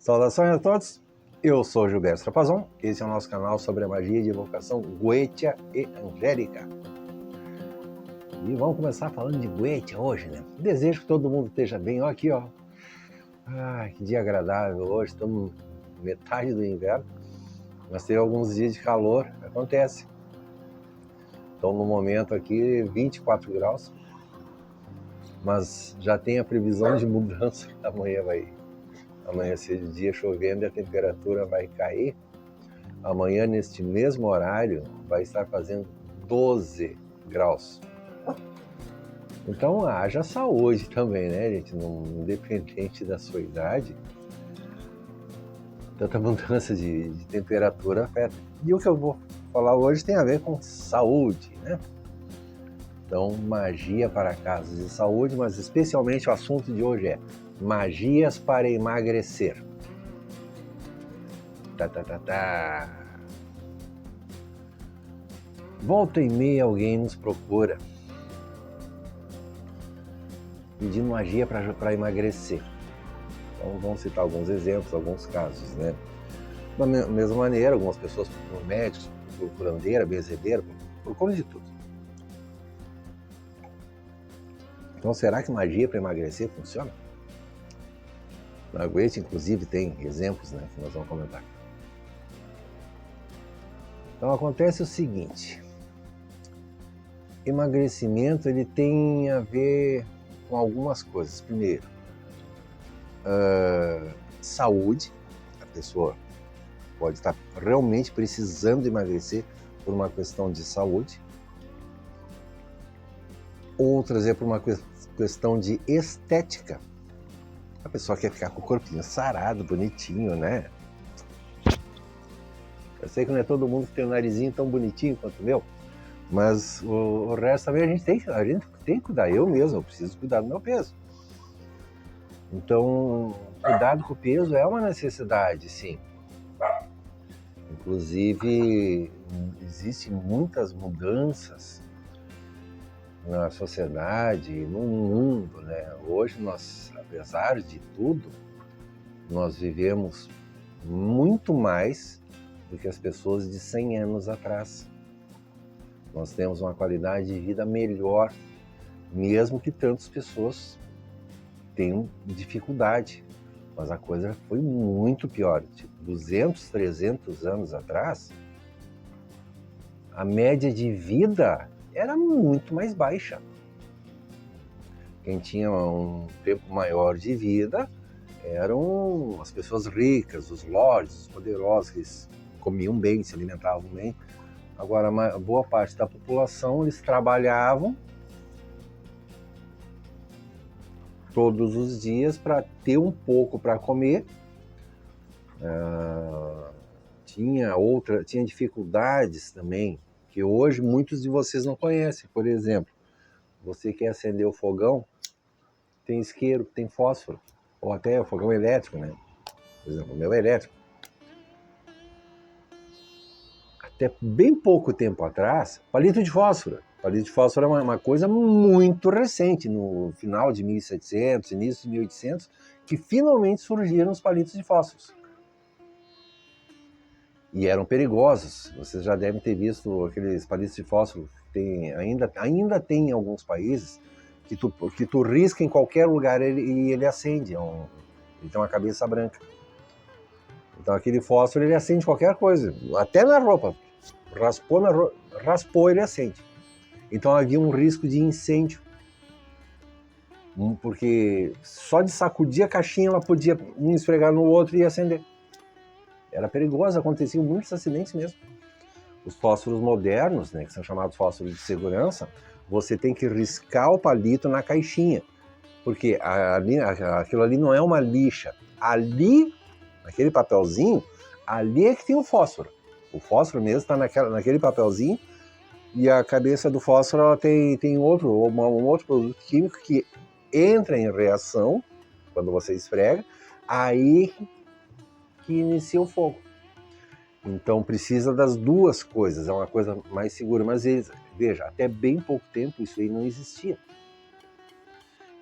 Saudações a todos, eu sou Gilberto Trapazon, esse é o nosso canal sobre a magia de evocação Goetia e Angélica. E vamos começar falando de Goetia hoje, né? Desejo que todo mundo esteja bem, ó aqui, ó. Ai, que dia agradável, hoje estamos metade do inverno, mas tem alguns dias de calor, acontece. Então no momento aqui 24 graus, mas já tem a previsão de mudança, amanhã vai amanhecer de dia chovendo e a temperatura vai cair. Amanhã, neste mesmo horário, vai estar fazendo 12 graus. Então, haja saúde também, né, gente? Independente da sua idade, tanta mudança de temperatura afeta. E o que eu vou falar hoje tem a ver com saúde, né? Então, magia para casos de saúde, mas especialmente o assunto de hoje é magias para emagrecer. Volta e meia alguém nos procura pedindo magia para emagrecer. Então vamos citar alguns exemplos, alguns casos, né? Da mesma maneira, algumas pessoas procuram médicos, procuram curandeira, benzedeira, procuram de tudo. Então será que magia para emagrecer funciona? Na Goetia, inclusive, tem exemplos, né, que nós vamos comentar. Então acontece o seguinte: emagrecimento ele tem a ver com algumas coisas. Primeiro, saúde. A pessoa pode estar realmente precisando emagrecer por uma questão de saúde. Outras é por uma questão de estética. A pessoa quer ficar com o corpinho sarado, bonitinho, né? Eu sei que não é todo mundo que tem um narizinho tão bonitinho quanto o meu, mas o resto também a gente tem que cuidar. Eu mesmo, eu preciso cuidar do meu peso. Então, cuidado com o peso é uma necessidade, sim. Inclusive, existem muitas mudanças na sociedade, no mundo, né? Hoje nós, apesar de tudo, nós vivemos muito mais do que as pessoas de 100 anos atrás. Nós temos uma qualidade de vida melhor, mesmo que tantas pessoas tenham dificuldade. Mas a coisa foi muito pior. Tipo, 200, 300 anos atrás, a média de vida era muito mais baixa. Quem tinha um tempo maior de vida eram as pessoas ricas, os lords, os poderosos, que comiam bem, se alimentavam bem. Agora, a boa parte da população, eles trabalhavam todos os dias para ter um pouco para comer. Tinha dificuldades também, que hoje muitos de vocês não conhecem. Por exemplo, você quer acender o fogão, tem isqueiro, tem fósforo, ou até o fogão elétrico, né? Por exemplo, o meu é elétrico. Até bem pouco tempo atrás, palito de fósforo. Palito de fósforo é uma coisa muito recente, no final de 1700, início de 1800, que finalmente surgiram os palitos de fósforo. E eram perigosos. Vocês já devem ter visto aqueles palitos de fósforo. Ainda tem em alguns países que tu risca em qualquer lugar e ele acende. Ele tem uma cabeça branca. Então aquele fósforo ele acende qualquer coisa, até na roupa. Raspou, ele acende. Então havia um risco de incêndio, porque só de sacudir a caixinha ela podia esfregar no outro e acender. Era perigoso, aconteciam muitos acidentes mesmo. Os fósforos modernos, né, que são chamados fósforos de segurança, você tem que riscar o palito na caixinha, porque aquilo ali não é uma lixa. Ali, naquele papelzinho, ali é que tem o fósforo. O fósforo mesmo está naquele papelzinho, e a cabeça do fósforo ela tem um outro produto químico que entra em reação quando você esfrega, aí que inicia o fogo. Então precisa das duas coisas, é uma coisa mais segura. Mas veja, até bem pouco tempo isso aí não existia.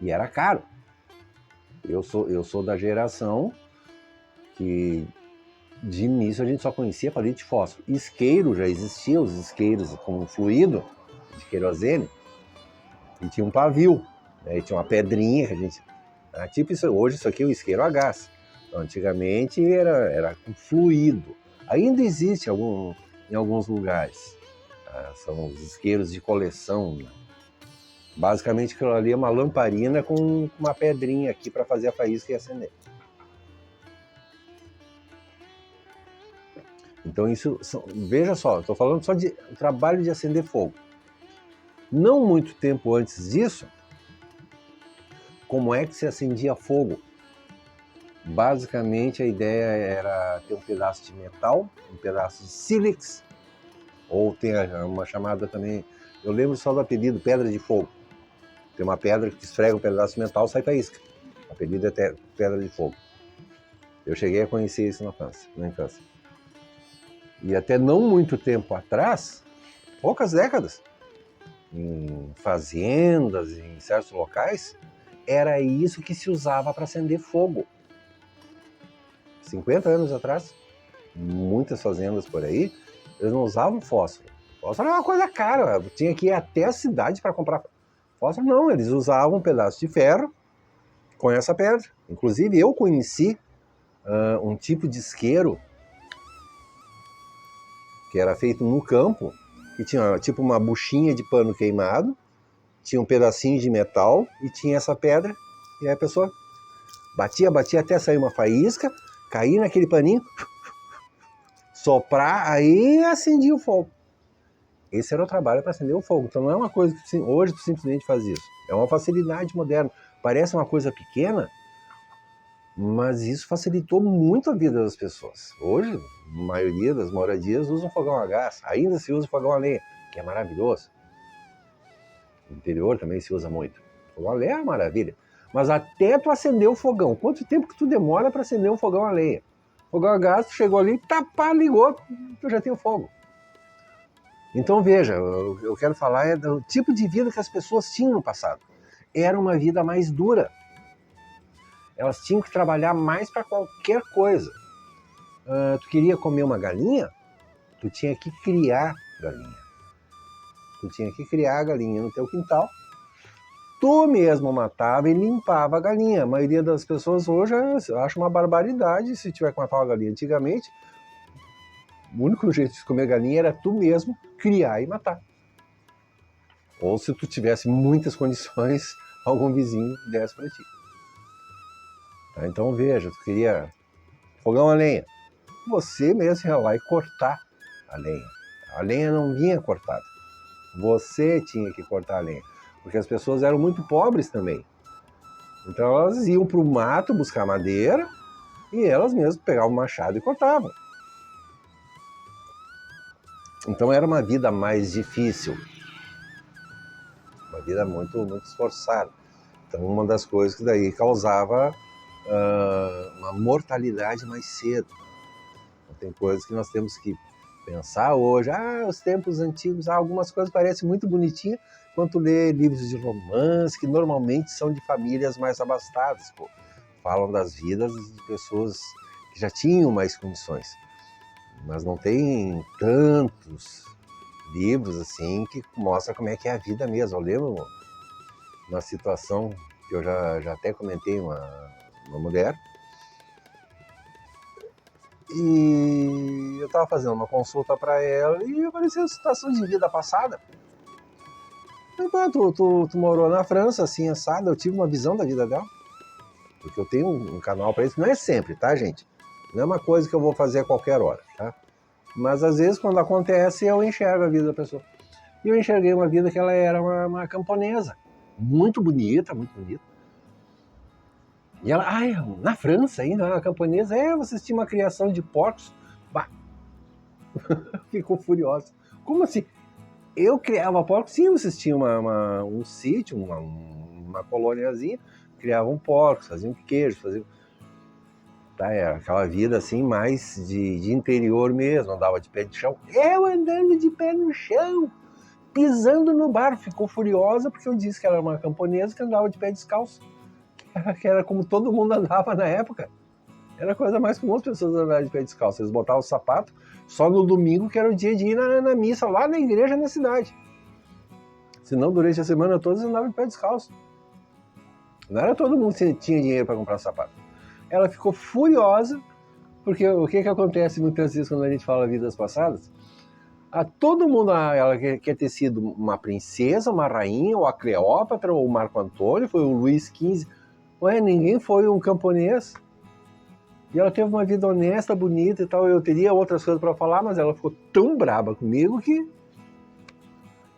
E era caro. Eu sou da geração que de início a gente só conhecia palito de fósforo. Isqueiro já existia, os isqueiros como fluido de querosene, e tinha um pavio, né? E tinha uma pedrinha que a gente... tipo isso, hoje isso aqui é o isqueiro a gás. Então, antigamente era com fluido. Ainda existe em alguns lugares. São os isqueiros de coleção, né? Basicamente aquilo ali é uma lamparina com uma pedrinha aqui para fazer a faísca e acender. Então isso, veja só, estou falando só de trabalho de acender fogo. Não muito tempo antes disso, como é que se acendia fogo? Basicamente a ideia era ter um pedaço de metal, um pedaço de sílex, ou tem uma chamada também, eu lembro só do apelido, pedra de fogo. Tem uma pedra que esfrega um pedaço de metal e sai faísca. O apelido é pedra de fogo. Eu cheguei a conhecer isso na infância. E até não muito tempo atrás, poucas décadas, em fazendas, em certos locais, era isso que se usava para acender fogo. 50 anos atrás, muitas fazendas por aí, eles não usavam fósforo. Fósforo era uma coisa cara, tinha que ir até a cidade para comprar fósforo. Não, eles usavam um pedaço de ferro com essa pedra. Inclusive, eu conheci um tipo de isqueiro que era feito no campo, que tinha tipo uma buchinha de pano queimado, tinha um pedacinho de metal e tinha essa pedra, e aí a pessoa batia até sair uma faísca, cair naquele paninho, soprar, aí acendia o fogo. Esse era o trabalho para acender o fogo. Então não é uma coisa que hoje tu simplesmente faz isso. É uma facilidade moderna. Parece uma coisa pequena, mas isso facilitou muito a vida das pessoas. Hoje, a maioria das moradias usam fogão a gás. Ainda se usa fogão a lenha, que é maravilhoso. No interior também se usa muito. Fogão a lenha é uma maravilha. Mas até tu acender o fogão, quanto tempo que tu demora para acender um fogão a lenha? Fogão a gás, tu chegou ali, ligou, tu já tem o fogo. Então veja, eu quero falar do tipo de vida que as pessoas tinham no passado. Era uma vida mais dura. Elas tinham que trabalhar mais para qualquer coisa. Tu queria comer uma galinha? Tu tinha que criar galinha. Tu tinha que criar a galinha no teu quintal. Tu mesmo matava e limpava a galinha. A maioria das pessoas hoje acha uma barbaridade se tiver que matar uma galinha. Antigamente, o único jeito de comer galinha era tu mesmo criar e matar. Ou se tu tivesse muitas condições, algum vizinho desse para ti. Então veja, tu queria fogão a lenha. Você mesmo ia lá e cortar a lenha. A lenha não vinha cortada. Você tinha que cortar a lenha. Porque as pessoas eram muito pobres também. Então elas iam para o mato buscar madeira e elas mesmas pegavam o machado e cortavam. Então era uma vida mais difícil. Uma vida muito, muito esforçada. Então uma das coisas que daí causava uma mortalidade mais cedo. Então, tem coisas que nós temos que pensar hoje. Os tempos antigos, algumas coisas parecem muito bonitinhas quando tu lê livros de romance, que normalmente são de famílias mais abastadas. Falam das vidas de pessoas que já tinham mais condições. Mas não tem tantos livros assim que mostram como é que é a vida mesmo. Eu lembro uma situação que eu já até comentei, uma mulher, e eu estava fazendo uma consulta para ela e apareceu a situação de vida passada. Enquanto tu morou na França, assim, assado, eu tive uma visão da vida dela. Porque eu tenho um canal para isso. Não é sempre, tá, gente? Não é uma coisa que eu vou fazer a qualquer hora, tá? Mas às vezes, quando acontece, eu enxergo a vida da pessoa. E eu enxerguei uma vida que ela era uma camponesa. Muito bonita, muito bonita. E ela, na França ainda, uma camponesa, vocês tinham uma criação de porcos. Bah. Ficou furiosa. Como assim? Eu criava porcos? Sim, vocês tinham um sítio, uma colôniazinha, criavam porcos, faziam queijo, faziam... Era aquela vida assim, mais de interior mesmo, andava de pé de chão. Eu andando de pé no chão, pisando no barro. Ficou furiosa porque eu disse que ela era uma camponesa que andava de pé descalço. Que era como todo mundo andava na época. Era a coisa mais comum as pessoas andarem de pé descalço. Eles botavam o sapato só no domingo, que era o dia de ir na missa, lá na igreja, na cidade. Senão, durante a semana toda, eles andavam de pé descalço. Não era todo mundo que tinha dinheiro para comprar sapato. Ela ficou furiosa, porque o que acontece muitas vezes quando a gente fala vidas passadas? Todo mundo, ela quer ter sido uma princesa, uma rainha, ou a Cleópatra, ou o Marco Antônio, foi o Luís XV. Ué, ninguém foi um camponês. E ela teve uma vida honesta, bonita e tal. Eu teria outras coisas para falar, mas ela ficou tão braba comigo que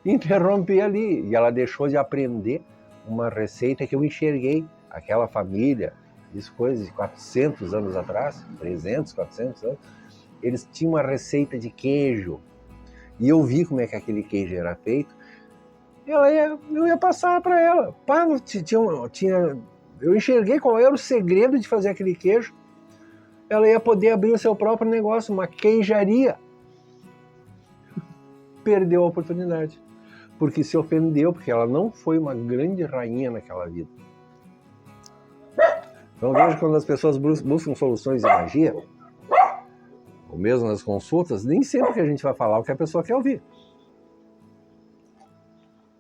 interrompi ali. E ela deixou de aprender uma receita que eu enxerguei. Aquela família, isso coisa de 400 anos atrás, 300, 400 anos, eles tinham uma receita de queijo. E eu vi como é que aquele queijo era feito. Eu ia passar para ela. Pá, eu enxerguei qual era o segredo de fazer aquele queijo. Ela ia poder abrir o seu próprio negócio, uma queijaria. Perdeu a oportunidade. Porque se ofendeu, porque ela não foi uma grande rainha naquela vida. Então vejo quando as pessoas buscam soluções de magia, ou mesmo nas consultas, nem sempre que a gente vai falar o que a pessoa quer ouvir.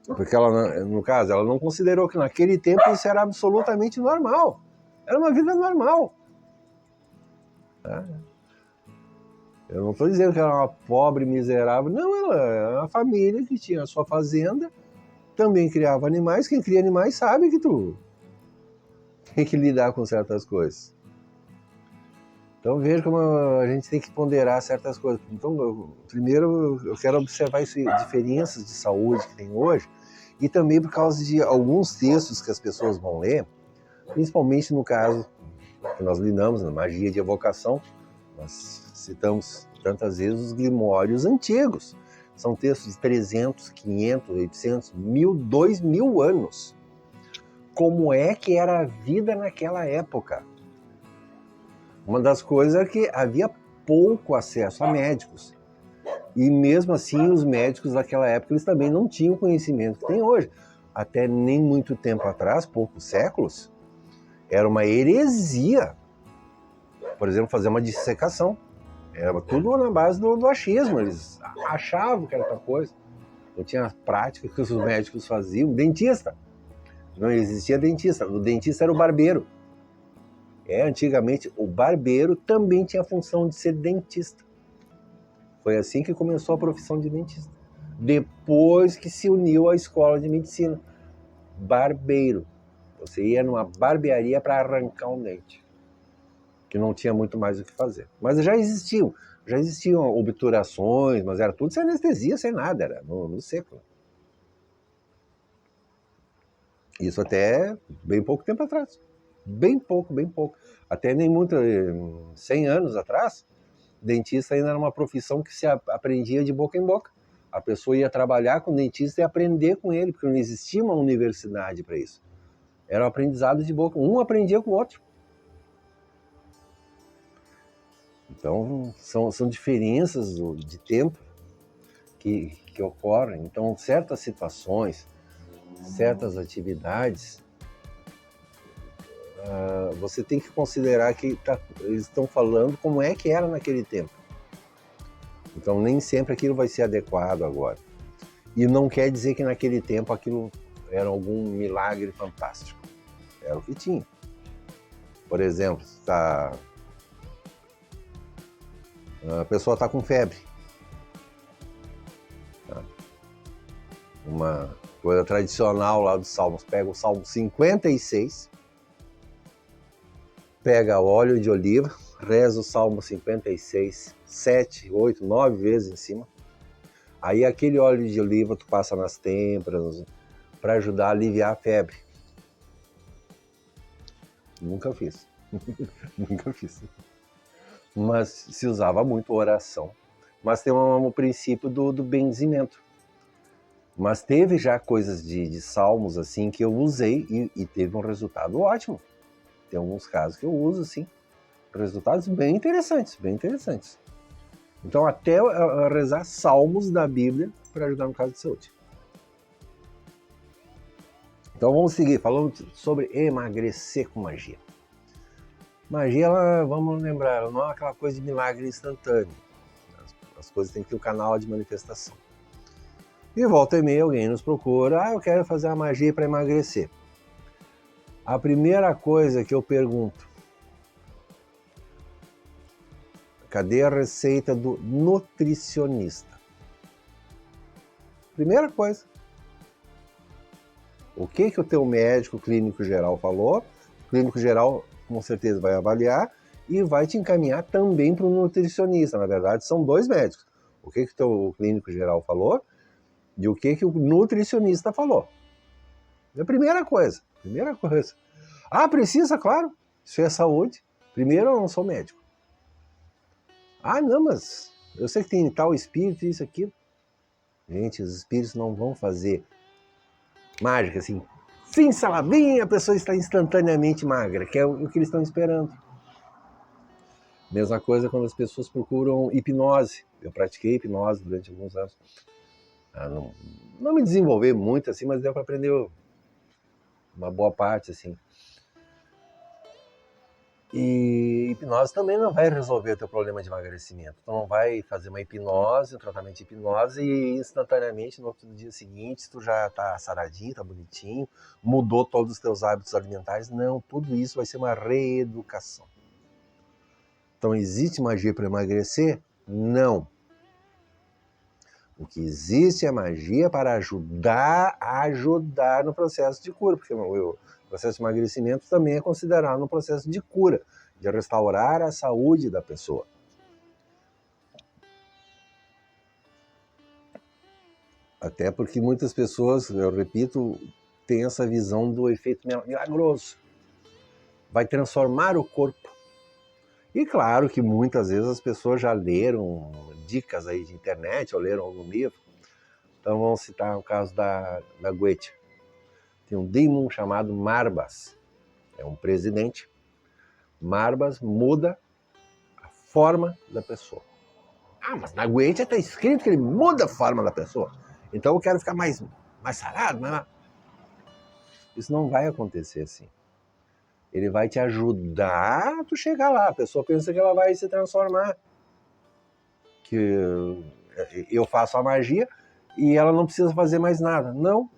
Porque ela, no caso, ela não considerou que naquele tempo isso era absolutamente normal. Era uma vida normal. Eu não estou dizendo que ela era uma pobre, miserável. Não, ela era uma família que tinha a sua fazenda, também criava animais. Quem cria animais sabe que tu tem que lidar com certas coisas. Então veja como a gente tem que ponderar certas coisas. Então, primeiro eu quero observar as diferenças de saúde que tem hoje, e também por causa de alguns textos que as pessoas vão ler, principalmente no caso que nós lidamos na magia de evocação. Nós citamos tantas vezes os grimórios antigos. São textos de 300, 500, 800, 1000, 2000 anos. Como é que era a vida naquela época? Uma das coisas é que havia pouco acesso a médicos. E mesmo assim, os médicos daquela época eles também não tinham o conhecimento que tem hoje. Até nem muito tempo atrás, poucos séculos, era uma heresia, por exemplo, fazer uma dissecação. Era tudo na base do achismo. Eles achavam que era outra coisa. Não tinha prática que os médicos faziam. Dentista. Não existia dentista. O dentista era o barbeiro. Antigamente, o barbeiro também tinha a função de ser dentista. Foi assim que começou a profissão de dentista. Depois que se uniu à escola de medicina. Barbeiro. Você ia numa barbearia para arrancar um dente, que não tinha muito mais o que fazer. Mas já existiam obturações, mas era tudo sem anestesia, sem nada, era no seco. Isso até bem pouco tempo atrás. Bem pouco. Até nem muito, 100 anos atrás, dentista ainda era uma profissão que se aprendia de boca em boca. A pessoa ia trabalhar com o dentista e aprender com ele, porque não existia uma universidade para isso. Era um aprendizado de boca, um aprendia com o outro. Então, são diferenças de tempo que ocorrem. Então, certas situações, certas atividades, você tem que considerar que eles estão falando como é que era naquele tempo. Então, nem sempre aquilo vai ser adequado agora. E não quer dizer que naquele tempo aquilo era algum milagre fantástico. Era o que tinha. Por exemplo, a pessoa está com febre. Uma coisa tradicional lá dos Salmos. Pega o Salmo 56, pega óleo de oliva, reza o Salmo 56, 7, 8, 9 vezes em cima. Aí aquele óleo de oliva tu passa nas têmporas para ajudar a aliviar a febre. Nunca fiz. Nunca fiz. Mas se usava muito oração. Mas tem um princípio do benzimento. Mas teve já coisas de salmos assim que eu usei e teve um resultado ótimo. Tem alguns casos que eu uso assim, resultados bem interessantes, bem interessantes. Então até rezar salmos da Bíblia para ajudar no caso de saúde. Então vamos seguir falando sobre emagrecer com magia. Magia, ela, vamos lembrar, ela não é aquela coisa de milagre instantâneo. As coisas têm que ter um canal de manifestação. E volta e meia alguém nos procura, eu quero fazer uma magia para emagrecer. A primeira coisa que eu pergunto, cadê a receita do nutricionista? Primeira coisa. O que o teu médico clínico geral falou? O clínico geral com certeza vai avaliar e vai te encaminhar também para um nutricionista. Na verdade, são dois médicos. O que o teu clínico geral falou e o que o nutricionista falou. É a primeira coisa. Ah, precisa, claro. Isso é saúde. Primeiro, eu não sou médico. Ah, não, mas eu sei que tem tal espírito, isso, aquilo. Gente, os espíritos não vão fazer mágica, assim. Sim, saladinha, a pessoa está instantaneamente magra, que é o que eles estão esperando. Mesma coisa quando as pessoas procuram hipnose. Eu pratiquei hipnose durante alguns anos. Não me desenvolver muito, assim, mas deu para aprender uma boa parte, assim. E hipnose também não vai resolver o teu problema de emagrecimento. Tu não vai fazer uma hipnose, um tratamento de hipnose e instantaneamente no dia seguinte tu já tá saradinho, tá bonitinho, mudou todos os teus hábitos alimentares. Não, tudo isso vai ser uma reeducação. Então existe magia para emagrecer? Não. O que existe é magia para ajudar no processo de cura, porque o processo de emagrecimento também é considerado um processo de cura, de restaurar a saúde da pessoa. Até porque muitas pessoas, eu repito, têm essa visão do efeito milagroso. Vai transformar o corpo. E claro que muitas vezes as pessoas já leram dicas aí de internet ou leram algum livro. Então vamos citar o caso da Goethe. Tem um demon chamado Marbas. É um presidente. Marbas muda a forma da pessoa. Ah, mas na Goethe está escrito que ele muda a forma da pessoa. Então eu quero ficar mais sarado. Isso não vai acontecer assim. Ele vai te ajudar a tu chegar lá. A pessoa pensa que ela vai se transformar. Que eu faço a magia e ela não precisa fazer mais nada. Não.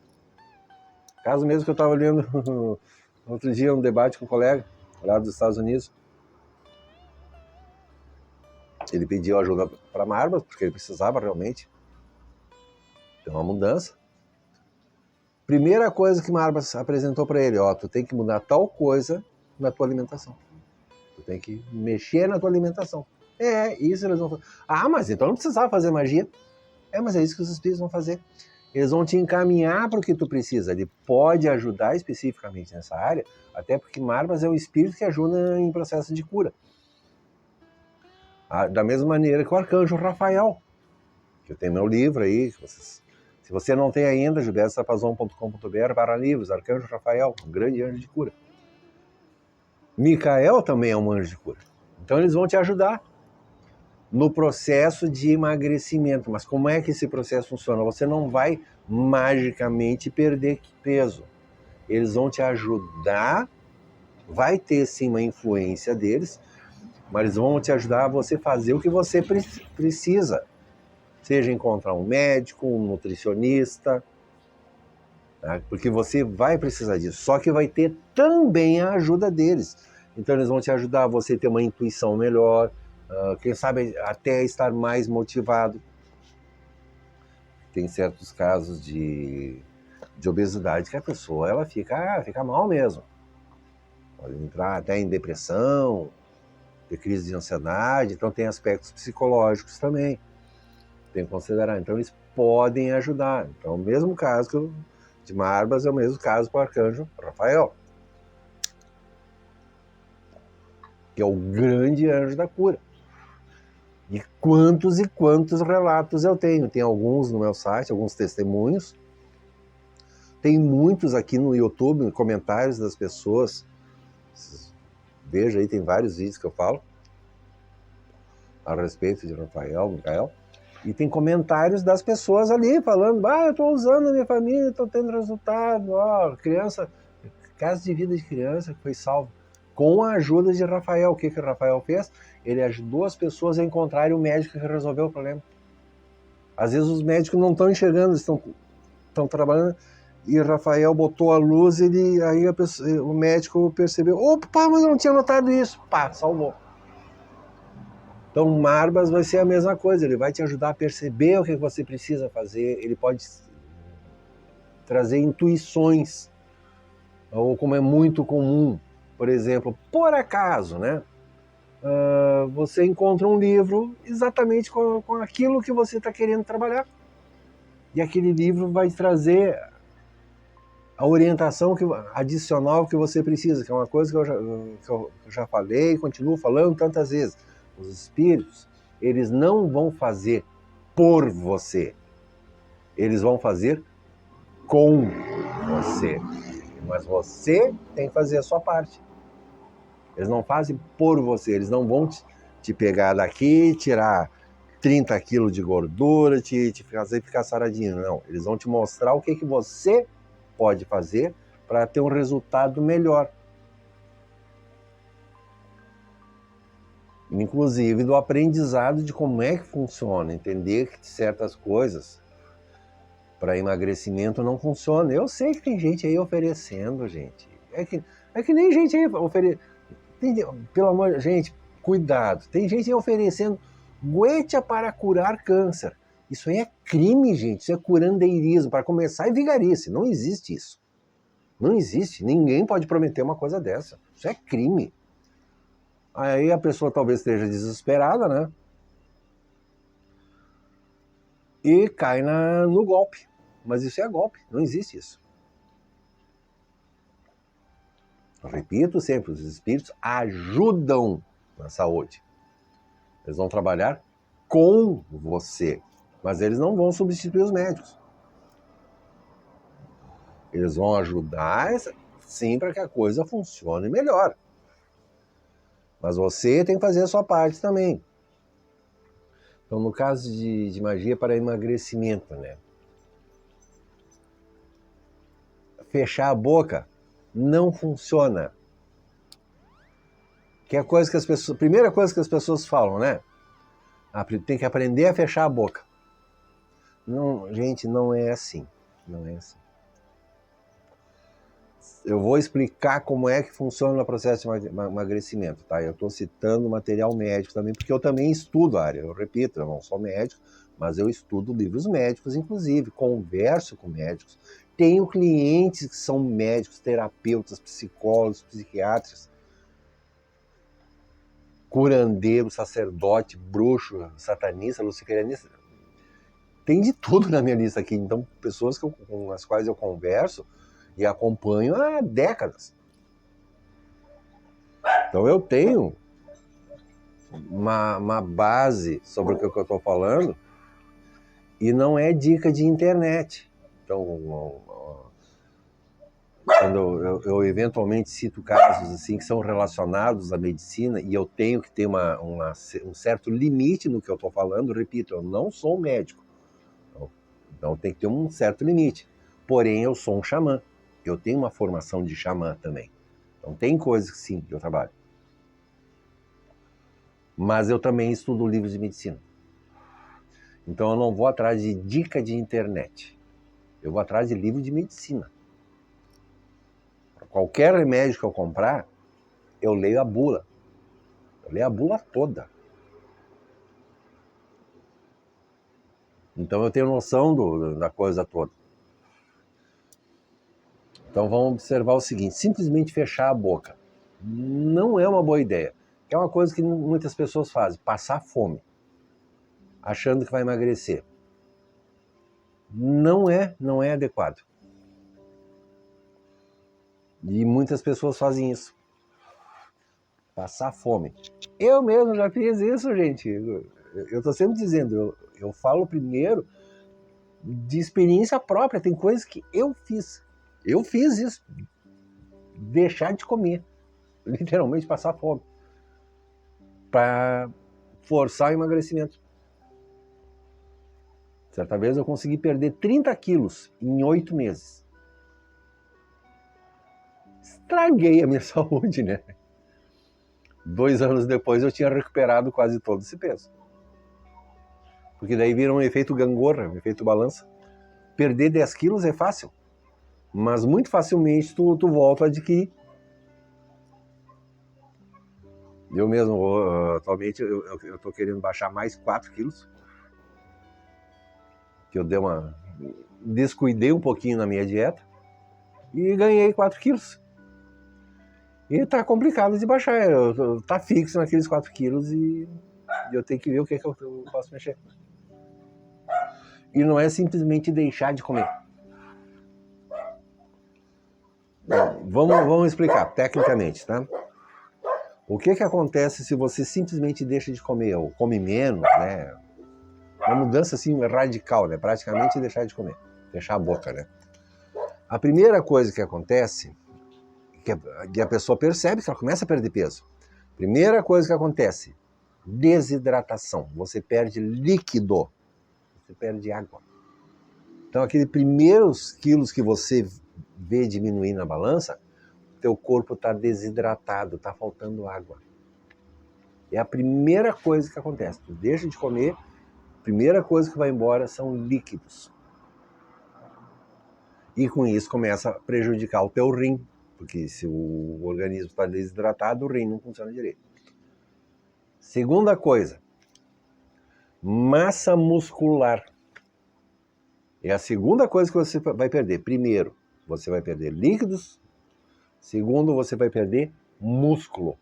Caso mesmo que eu estava olhando outro dia um debate com um colega lá dos Estados Unidos. Ele pediu ajuda para Marbas, porque ele precisava realmente ter uma mudança. Primeira coisa que Marbas apresentou para ele, tu tem que mudar tal coisa na tua alimentação. Tu tem que mexer na tua alimentação. Isso eles vão fazer. Ah, mas então não precisava fazer magia. Mas é isso que os espíritos vão fazer. Eles vão te encaminhar para o que tu precisa. Ele pode ajudar especificamente nessa área, até porque Marbas é um espírito que ajuda em processo de cura. Da mesma maneira que o arcanjo Rafael, que eu tenho meu livro aí, se você não tem ainda, julietapazon.com.br/livros, arcanjo Rafael, um grande anjo de cura. Micael também é um anjo de cura. Então eles vão te ajudar no processo de emagrecimento. Mas como é que esse processo funciona? Você não vai magicamente perder peso. Eles vão te ajudar, vai ter sim uma influência deles, mas eles vão te ajudar a você fazer o que você precisa. Seja encontrar um médico, um nutricionista, tá? Porque você vai precisar disso. Só que vai ter também a ajuda deles. Então eles vão te ajudar a você ter uma intuição melhor, quem sabe até estar mais motivado. Tem certos casos de obesidade que a pessoa ela fica mal mesmo. Pode entrar até em depressão, ter crise de ansiedade, então tem aspectos psicológicos também. Tem que considerar. Então eles podem ajudar. Então o mesmo caso de Marbas é o mesmo caso para o arcanjo Rafael, que é o grande anjo da cura. E quantos relatos eu tenho. Tem alguns no meu site, alguns testemunhos. Tem muitos aqui no YouTube, comentários das pessoas. Veja aí, tem vários vídeos que eu falo a respeito de Rafael, Micael. E tem comentários das pessoas ali falando, eu estou usando a minha família, estou tendo resultado. Criança, caso de vida de criança que foi salvo com a ajuda de Rafael. O que o Rafael fez? Ele ajudou as pessoas a encontrarem o médico que resolveu o problema. Às vezes os médicos não estão enxergando, estão trabalhando, e Rafael botou a luz, aí o médico percebeu, opa, mas eu não tinha notado isso, pá, salvou. Então Marbas vai ser a mesma coisa, ele vai te ajudar a perceber o que você precisa fazer, ele pode trazer intuições, ou como é muito comum, por exemplo, por acaso, né? Você encontra um livro exatamente com aquilo que você está querendo trabalhar. E aquele livro vai trazer a orientação adicional que você precisa, que é uma coisa que eu já falei e continuo falando tantas vezes. Os espíritos, eles não vão fazer por você, eles vão fazer com você. Mas você tem que fazer a sua parte. Eles não fazem por você, eles não vão te pegar daqui, tirar 30 quilos de gordura, te fazer ficar saradinho. Não, eles vão te mostrar o que você pode fazer para ter um resultado melhor. Inclusive do aprendizado de como é que funciona, entender que certas coisas para emagrecimento não funcionam. Eu sei que tem gente aí oferecendo, gente. É que nem gente aí oferecendo. Pelo amor, gente, cuidado. Tem gente aí oferecendo guetia para curar câncer. Isso aí é crime, gente. Isso é curandeirismo. Para começar, é vigarice. Não existe isso. Não existe. Ninguém pode prometer uma coisa dessa. Isso é crime. Aí a pessoa talvez esteja desesperada, né? E cai no golpe. Mas isso é golpe. Não existe isso. Eu repito sempre, os espíritos ajudam na saúde. Eles vão trabalhar com você. Mas eles não vão substituir os médicos. Eles vão ajudar, sim, para que a coisa funcione melhor. Mas você tem que fazer a sua parte também. Então, no caso de magia para emagrecimento, né? Fechar a boca não funciona. Que é a coisa que as pessoas, primeira coisa que as pessoas falam, né? Tem que aprender a fechar a boca. Não, gente, não é assim. Não é assim. Eu vou explicar como é que funciona o processo de emagrecimento, tá? Eu estou citando material médico também, porque eu também estudo a área. Eu repito, eu não sou médico, mas eu estudo livros médicos, inclusive, converso com médicos. Tenho clientes que são médicos, terapeutas, psicólogos, psiquiatras, curandeiro, sacerdote, bruxo, satanista, luciferianista. Tem de tudo na minha lista aqui. Então, pessoas com as quais eu converso e acompanho há décadas. Então eu tenho uma base sobre o que eu estou falando e não é dica de internet. Então, quando eu eventualmente cito casos assim que são relacionados à medicina e eu tenho que ter um certo limite no que eu estou falando, repito, eu não sou médico. Então tem que ter um certo limite. Porém, eu sou um xamã. Eu tenho uma formação de xamã também. Então tem coisas que sim, que eu trabalho. Mas eu também estudo livros de medicina. Então eu não vou atrás de dica de internet. Eu vou atrás de livro de medicina. Para qualquer remédio que eu comprar, eu leio a bula. Eu leio a bula toda. Então eu tenho noção da coisa toda. Então vamos observar o seguinte, simplesmente fechar a boca não é uma boa ideia. É uma coisa que muitas pessoas fazem, passar fome, achando que vai emagrecer. Não é adequado. E muitas pessoas fazem isso. Passar fome. Eu mesmo já fiz isso, gente. Eu estou sempre dizendo, eu falo primeiro de experiência própria. Tem coisas que eu fiz. Eu fiz isso. Deixar de comer. Literalmente passar fome. Para forçar o emagrecimento. Certa vez eu consegui perder 30 quilos em 8 meses. Estraguei a minha saúde, né? 2 anos depois eu tinha recuperado quase todo esse peso. Porque daí vira um efeito gangorra, um efeito balança. Perder 10 quilos é fácil, mas muito facilmente tu volta a adquirir. Eu mesmo, atualmente, eu tô querendo baixar mais 4 quilos. Que eu descuidei um pouquinho na minha dieta e ganhei 4 quilos. E tá complicado de baixar, tá fixo naqueles 4 quilos e eu tenho que ver o que eu posso mexer. E não é simplesmente deixar de comer. Vamos explicar tecnicamente, tá? O que acontece se você simplesmente deixa de comer ou come menos, né? Uma mudança assim radical, né? Praticamente deixar de comer, fechar a boca, né? A primeira coisa que acontece, que a pessoa percebe que ela começa a perder peso. Primeira coisa que acontece, desidratação. Você perde líquido, você perde água. Então, aqueles primeiros quilos que você vê diminuir na balança, teu corpo está desidratado, está faltando água. É a primeira coisa que acontece. Tu deixa de comer, a primeira coisa que vai embora são líquidos. E com isso começa a prejudicar o teu rim, porque se o organismo está desidratado, o rim não funciona direito. Segunda coisa, massa muscular. É a segunda coisa que você vai perder. Primeiro, você vai perder líquidos. Segundo, você vai perder músculo.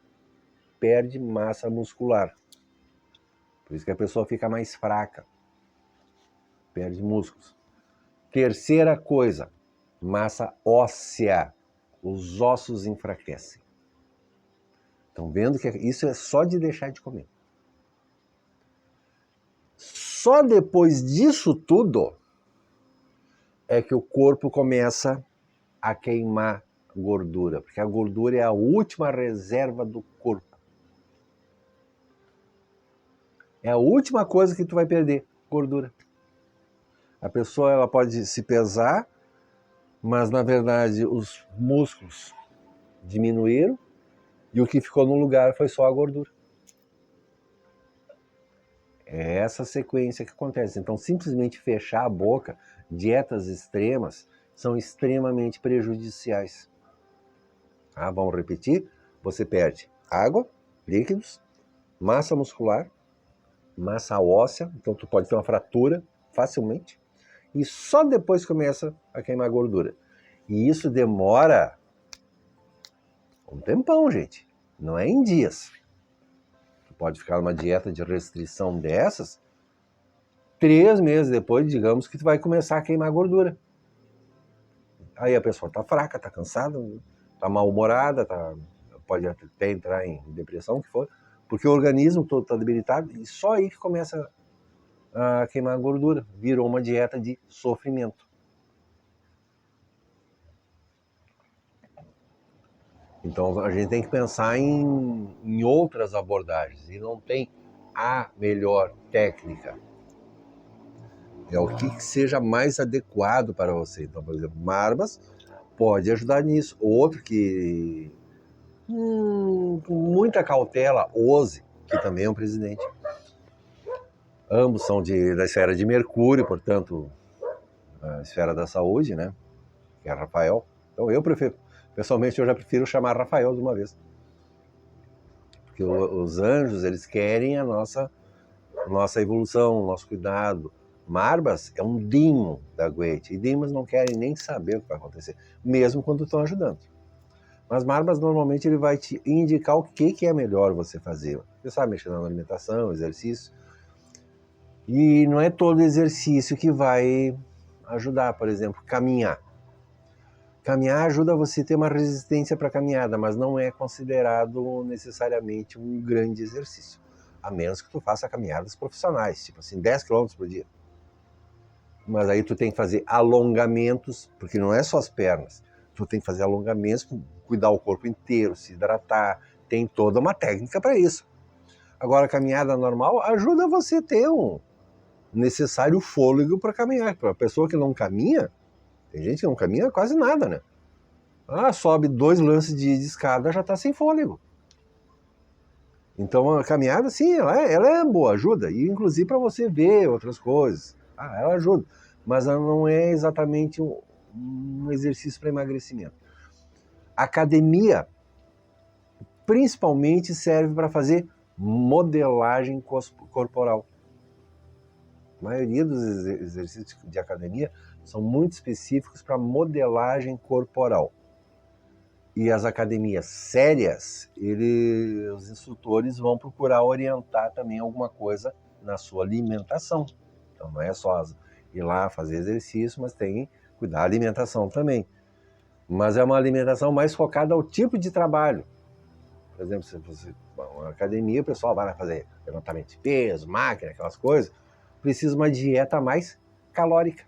Perde massa muscular. Por isso que a pessoa fica mais fraca. Perde músculos. Terceira coisa, massa óssea. Os ossos enfraquecem. Estão vendo que isso é só de deixar de comer. Só depois disso tudo é que o corpo começa a queimar gordura, porque a gordura é a última reserva do corpo. É a última coisa que tu vai perder, gordura. A pessoa ela pode se pesar, mas na verdade os músculos diminuíram e o que ficou no lugar foi só a gordura. É essa sequência que acontece. Então, simplesmente fechar a boca, dietas extremas, são extremamente prejudiciais. Ah, vamos repetir? Você perde água, líquidos, massa muscular, massa óssea, então tu pode ter uma fratura facilmente, e só depois começa a queimar gordura. E isso demora um tempão, gente. Não é em dias. Tu pode ficar numa dieta de restrição dessas, 3 meses depois, digamos que tu vai começar a queimar gordura. Aí a pessoa tá fraca, tá cansada, tá mal-humorada, pode até entrar em depressão, o que for, porque o organismo todo tá debilitado e só aí que começa a queimar gordura. Virou uma dieta de sofrimento. Então a gente tem que pensar em outras abordagens e não tem a melhor técnica. É o que seja mais adequado para você. Então, por exemplo, Marbas pode ajudar nisso. Outro que, com muita cautela, Ozzy, que também é um presidente. Ambos são da esfera de Mercúrio, portanto, a esfera da saúde, né? Que é Rafael. Então eu prefiro, pessoalmente eu já prefiro chamar Rafael de uma vez. Porque os anjos, eles querem a nossa evolução, o nosso cuidado. Marbas é um demon da Goethe, e demons não querem nem saber o que vai acontecer, mesmo quando estão ajudando. Mas Marbas, normalmente, ele vai te indicar o que é melhor você fazer. Você sabe, mexer na alimentação, exercício. E não é todo exercício que vai ajudar. Por exemplo, caminhar. Caminhar ajuda você a ter uma resistência para a caminhada, mas não é considerado necessariamente um grande exercício. A menos que tu faça caminhadas profissionais, tipo assim, 10 km por dia. Mas aí tu tem que fazer alongamentos, porque não é só as pernas. Tu tem que fazer alongamentos, cuidar o corpo inteiro, se hidratar. Tem toda uma técnica para isso. Agora, a caminhada normal ajuda você a ter um necessário fôlego para caminhar. Para a pessoa que não caminha, tem gente que não caminha quase nada, né? Sobe 2 lances de escada, já está sem fôlego. Então a caminhada, sim, ela é boa, ajuda, e inclusive para você ver outras coisas. Ela ajuda, mas ela não é exatamente um exercício para emagrecimento. A academia principalmente serve para fazer modelagem corporal. A maioria dos exercícios de academia são muito específicos para modelagem corporal. E as academias sérias, os instrutores vão procurar orientar também alguma coisa na sua alimentação. Então não é só ir lá fazer exercício, mas tem que cuidar da alimentação também. Mas é uma alimentação mais focada ao tipo de trabalho. Por exemplo, se você na academia, o pessoal vai lá fazer levantamento de peso, máquina, aquelas coisas, precisa de uma dieta mais calórica.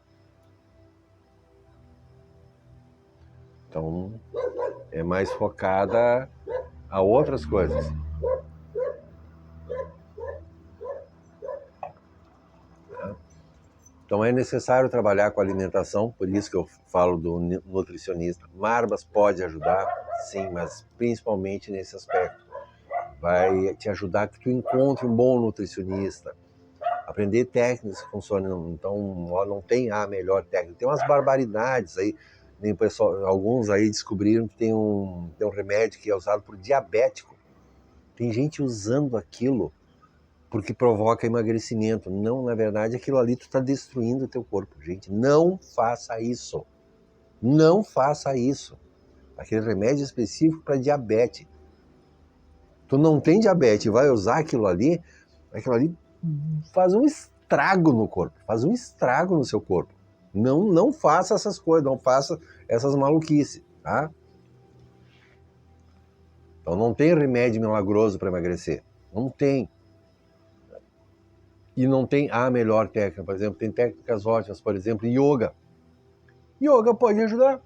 Então, é mais focada a outras coisas. Então é necessário trabalhar com a alimentação, por isso que eu falo do nutricionista. Marbas pode ajudar, sim, mas principalmente nesse aspecto. Vai te ajudar que tu encontre um bom nutricionista, aprender técnicas que funcionam. Então, não tem a melhor técnica. Tem umas barbaridades aí. Alguns aí descobriram que tem um remédio que é usado por diabético. Tem gente usando aquilo porque provoca emagrecimento. Não, na verdade, aquilo ali tu está destruindo o teu corpo. Gente, não faça isso. Não faça isso. Aquele remédio específico para diabetes. Tu não tem diabetes e vai usar aquilo ali faz um estrago no corpo, faz um estrago no seu corpo. Não faça essas coisas, não faça essas maluquices, tá? Então não tem remédio milagroso para emagrecer. Não tem. E não tem a melhor técnica. Por exemplo, tem técnicas ótimas, por exemplo, yoga. Yoga pode ajudar.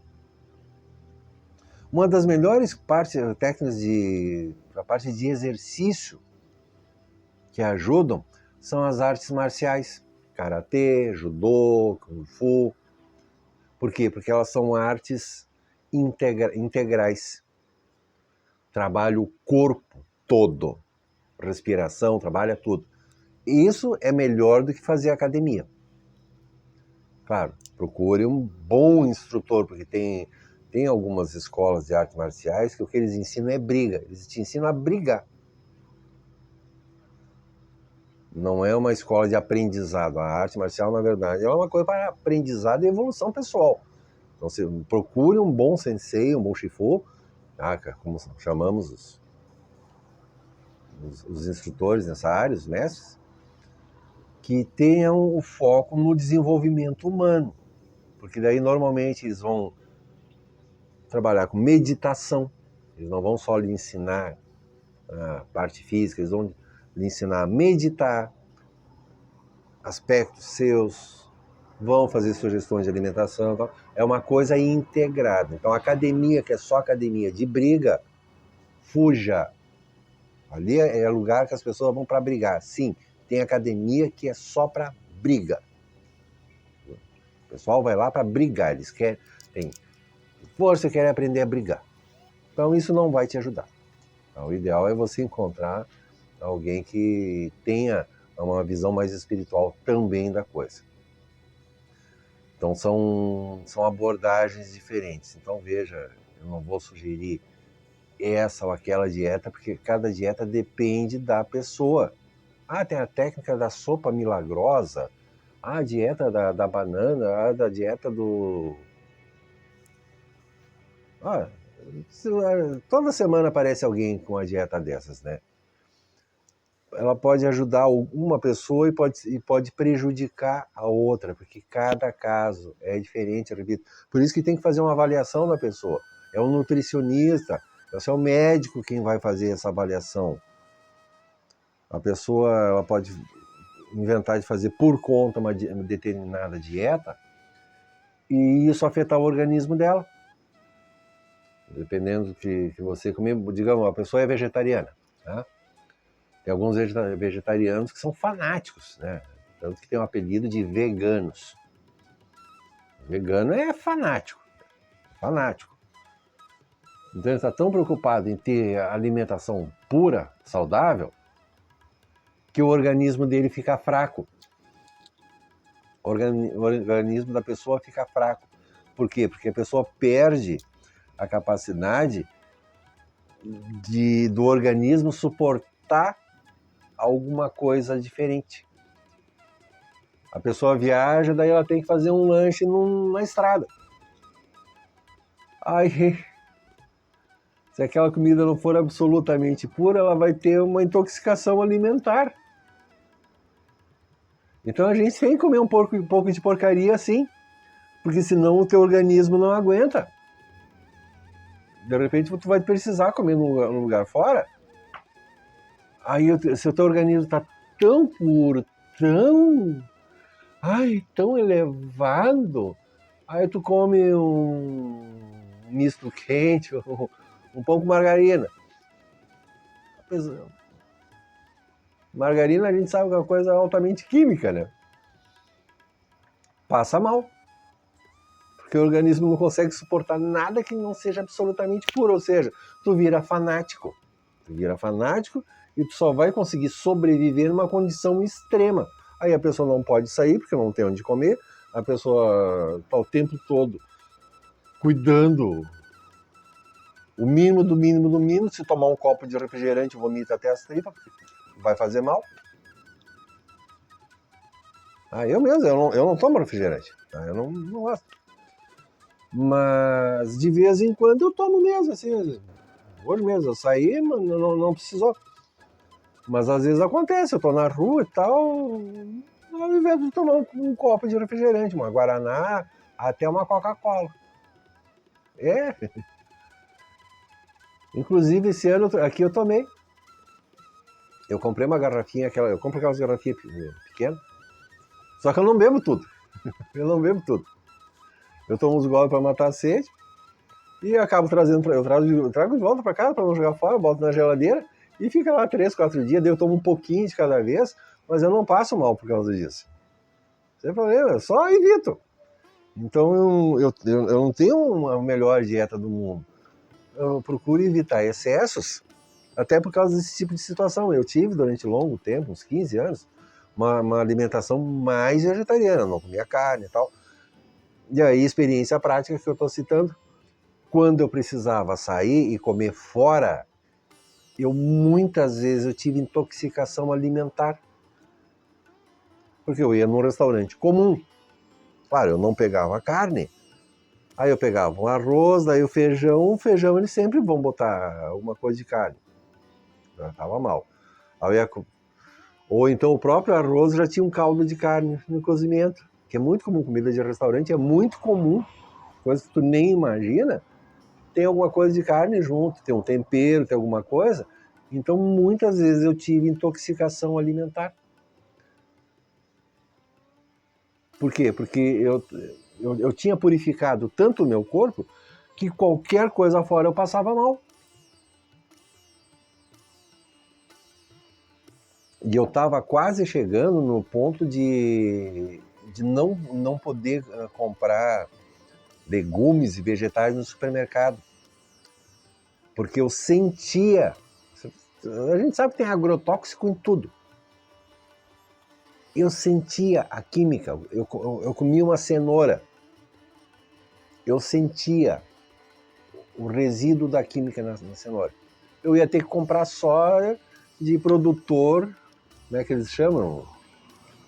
Uma das melhores técnicas a parte de exercício que ajudam são as artes marciais. Karatê, judô, kung fu. Por quê? Porque elas são artes integrais. Trabalha o corpo todo. Respiração, trabalha tudo. Isso é melhor do que fazer academia. Claro, procure um bom instrutor, porque tem algumas escolas de artes marciais que o que eles ensinam é briga. Eles te ensinam a brigar. Não é uma escola de aprendizado. A arte marcial, na verdade, é uma coisa para aprendizado e evolução pessoal. Então, você procure um bom sensei, um bom shifu, como chamamos os instrutores nessa área, os mestres, que tenham o foco no desenvolvimento humano. Porque daí, normalmente, eles vão trabalhar com meditação. Eles não vão só lhe ensinar a parte física, eles vão lhe ensinar a meditar, aspectos seus, vão fazer sugestões de alimentação. Então, é uma coisa integrada. Então, a academia, que é só academia de briga, fuja. Ali é lugar que as pessoas vão para brigar. Sim, tem academia que é só para briga. O pessoal vai lá para brigar. Eles querem, tem força, querem aprender a brigar. Então, isso não vai te ajudar. Então, o ideal é você encontrar alguém que tenha uma visão mais espiritual também da coisa. Então são abordagens diferentes. Então veja, eu não vou sugerir essa ou aquela dieta, porque cada dieta depende da pessoa. Tem a técnica da sopa milagrosa, a dieta da banana, a da dieta do... toda semana aparece alguém com uma dieta dessas, né? Ela pode ajudar uma pessoa e pode prejudicar a outra, porque cada caso é diferente, eu repito. Por isso que tem que fazer uma avaliação da pessoa. É um nutricionista, é o médico quem vai fazer essa avaliação. A pessoa ela pode inventar de fazer por conta uma determinada dieta e isso afetar o organismo dela. Dependendo do que você comer, digamos, a pessoa é vegetariana, tá? Tem alguns vegetarianos que são fanáticos, né? Tanto que tem um apelido de veganos. O vegano é fanático. Fanático. Então ele está tão preocupado em ter alimentação pura, saudável, que o organismo dele fica fraco. O organismo da pessoa fica fraco. Por quê? Porque a pessoa perde a capacidade do organismo suportar alguma coisa diferente. A pessoa viaja, daí ela tem que fazer um lanche na estrada. Aí, se aquela comida não for absolutamente pura, ela vai ter uma intoxicação alimentar. Então a gente tem que comer um pouco de porcaria assim, porque senão o teu organismo não aguenta. De repente tu vai precisar comer num lugar fora. Aí se o teu organismo está tão puro, tão elevado, aí tu come um misto quente, um pão com margarina. Margarina a gente sabe que é uma coisa altamente química, né? Passa mal. Porque o organismo não consegue suportar nada que não seja absolutamente puro. Ou seja, tu vira fanático. E tu só vai conseguir sobreviver numa condição extrema. Aí a pessoa não pode sair porque não tem onde comer. A pessoa está o tempo todo cuidando o mínimo do mínimo do mínimo. Se tomar um copo de refrigerante, vomita até as tripas, vai fazer mal. Eu mesmo, eu não tomo refrigerante. Eu não gosto. Mas de vez em quando eu tomo mesmo, assim. Hoje mesmo eu saí, mas não precisou. Mas às vezes acontece, eu tô na rua e tal, ao invés de tomar um copo de refrigerante, uma Guaraná, até uma Coca-Cola. Inclusive esse ano aqui eu tomei. Eu comprei uma garrafinha, eu compro aquelas garrafinhas pequenas, só que eu não bebo tudo. Eu tomo uns goles para matar a sede e acabo trazendo, eu trago de volta para casa para não jogar fora, boto na geladeira e fica lá 3, 4 dias, daí eu tomo um pouquinho de cada vez, mas eu não passo mal por causa disso. Sem problema, eu só evito. Então eu não tenho a melhor dieta do mundo. Eu procuro evitar excessos, até por causa desse tipo de situação. Eu tive durante longo tempo, uns 15 anos, uma alimentação mais vegetariana, não comia carne e tal. E aí, experiência prática que eu estou citando, quando eu precisava sair e comer fora, muitas vezes eu tive intoxicação alimentar. Porque eu ia num restaurante comum. Claro, eu não pegava carne. Aí eu pegava um arroz, daí o feijão eles sempre vão botar alguma coisa de carne. Já estava mal. Ou então o próprio arroz já tinha um caldo de carne no cozimento, que é muito comum, comida de restaurante é muito comum, coisa que tu nem imagina, tem alguma coisa de carne junto, tem um tempero, tem alguma coisa. Então muitas vezes eu tive intoxicação alimentar. Por quê? Porque eu tinha purificado tanto o meu corpo que qualquer coisa fora eu passava mal. E eu estava quase chegando no ponto de não poder comprar legumes e vegetais no supermercado. Porque eu sentia... A gente sabe que tem agrotóxico em tudo. Eu sentia a química. Eu comia uma cenoura. Eu sentia o resíduo da química na cenoura. Eu ia ter que comprar só de produtor, como é que eles chamam?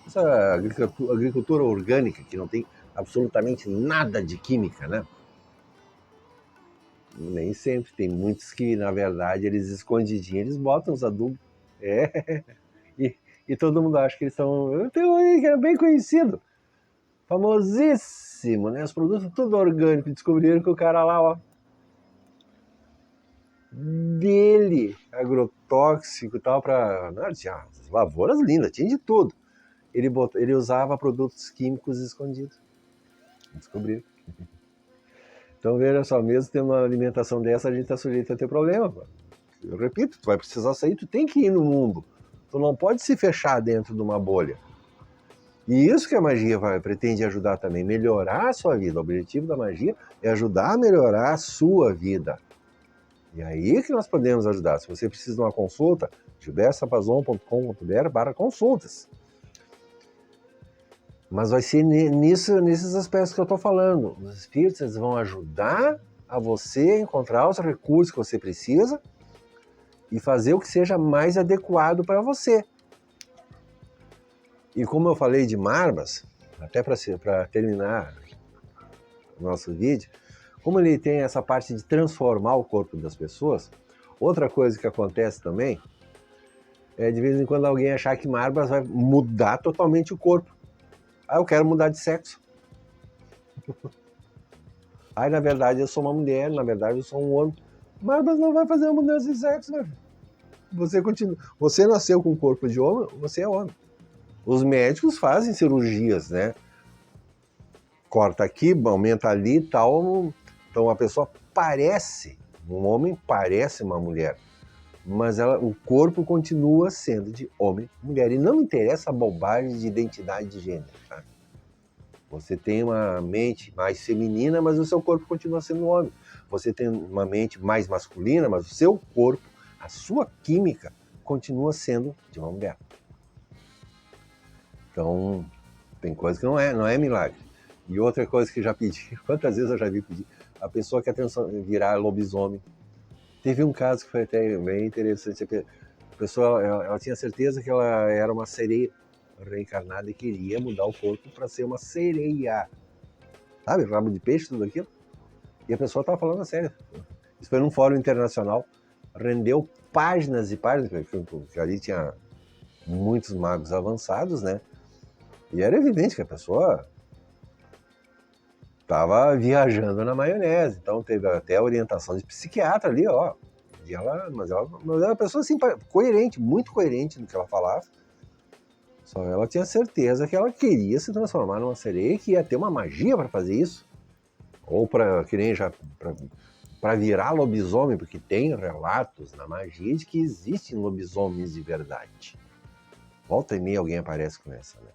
Essa agricultura orgânica, que não tem absolutamente nada de química, né? Nem sempre. Tem muitos que, na verdade, eles escondidinhos, eles botam os adubos. E todo mundo acha que eles são... Eu tenho um que é bem conhecido, famosíssimo, né? Os produtos tudo orgânico. Descobriram que o cara lá, ó, dele, agrotóxico e tal, para... Tinha lavouras lindas, tinha de tudo. Ele usava produtos químicos escondidos. Descobriram. Então veja só, mesmo tendo uma alimentação dessa, a gente está sujeito a ter problema. Eu repito, tu vai precisar sair, tu tem que ir no mundo. Tu não pode se fechar dentro de uma bolha. E isso que a magia pretende ajudar também, melhorar a sua vida. O objetivo da magia é ajudar a melhorar a sua vida. E aí que nós podemos ajudar. Se você precisa de uma consulta, gilbertosapazon.com.br/consultas. Mas vai ser nesses aspectos que eu estou falando. Os espíritos vão ajudar a você encontrar os recursos que você precisa e fazer o que seja mais adequado para você. E como eu falei de Marbas, até para terminar o nosso vídeo, como ele tem essa parte de transformar o corpo das pessoas, outra coisa que acontece também é de vez em quando alguém achar que Marbas vai mudar totalmente o corpo. Ah, eu quero mudar de sexo. Aí, na verdade, eu sou uma mulher, na verdade, eu sou um homem. Marbas não vai fazer uma mudança de sexo, né? Você nasceu com um corpo de homem, você é homem. Os médicos fazem cirurgias, né? Corta aqui, aumenta ali e tal. Então a pessoa parece, um homem parece uma mulher, mas o corpo continua sendo de homem e mulher. E não me interessa a bobagem de identidade de gênero, tá? Você tem uma mente mais feminina, mas o seu corpo continua sendo homem. Você tem uma mente mais masculina, mas o seu corpo, a sua química, continua sendo de uma mulher. Então, tem coisa que não é milagre. E outra coisa que já pedi, quantas vezes eu já vi pedir, a pessoa quer virar lobisomem. Teve um caso que foi até bem interessante. A pessoa ela tinha certeza que ela era uma sereia reencarnada e queria mudar o corpo para ser uma sereia. Sabe, rabo de peixe, tudo aquilo. E a pessoa estava falando a sério. Isso foi num fórum internacional, rendeu páginas e páginas, porque ali tinha muitos magos avançados, né? E era evidente que a pessoa estava viajando na maionese, então teve até orientação de psiquiatra ali, ó. Mas ela era uma pessoa assim, coerente, muito coerente no que ela falava. Só ela tinha certeza que ela queria se transformar numa sereia, que ia ter uma magia para fazer isso. Ou para virar lobisomem, porque tem relatos na magia de que existem lobisomens de verdade. Volta e meia alguém aparece com essa, né?